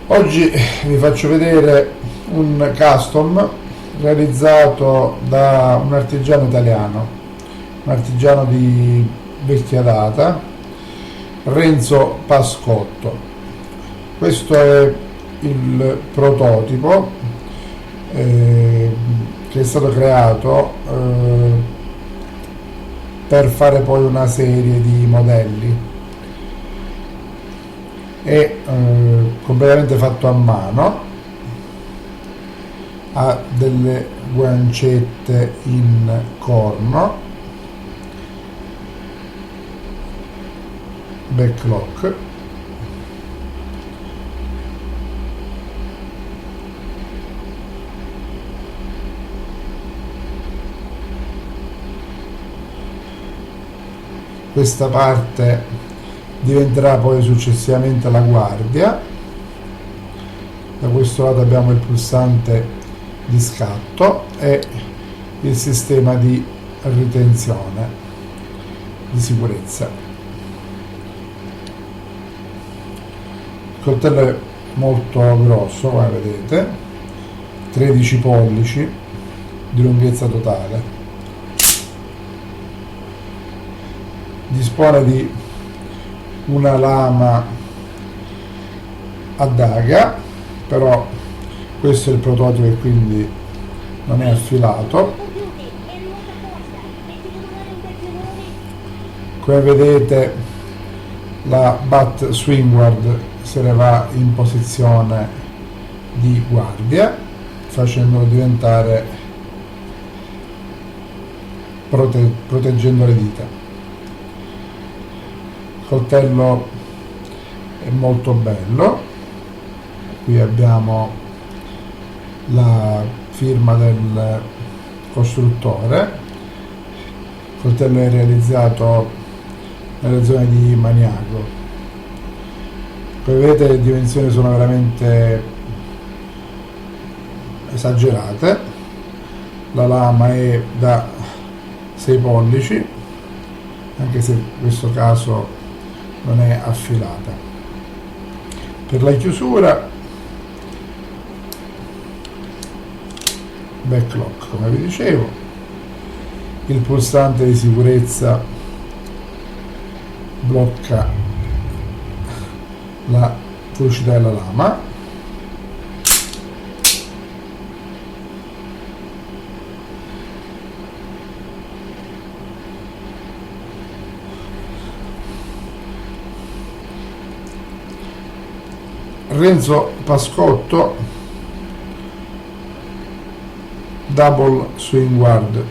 Oggi vi faccio vedere un custom realizzato da un artigiano italiano, un artigiano di vecchia data, Renzo Pascotto. Questo è il prototipo che è stato creato per fare poi una serie di modelli. È completamente fatto a mano, ha delle guancette in corno, backlock, questa parte diventerà poi successivamente la guardia. Da questo lato abbiamo il pulsante di scatto e il sistema di ritenzione di sicurezza. Il coltello è molto grosso, come vedete, 13 pollici di lunghezza totale, dispone di una lama a daga, però questo è il prototipo e quindi non è affilato. Come vedete la Bat Swingward se ne va in posizione di guardia, facendolo diventare, proteggendo le dita. Il coltello è molto bello, qui abbiamo la firma del costruttore. Il coltello è realizzato nella zona di Maniago. Come vedete le dimensioni sono veramente esagerate, la lama è da 6 pollici, anche se in questo caso non è affilata. Per la chiusura backlock, come vi dicevo, il pulsante di sicurezza blocca la fucile della lama, Renzo Pascotto Double Swingward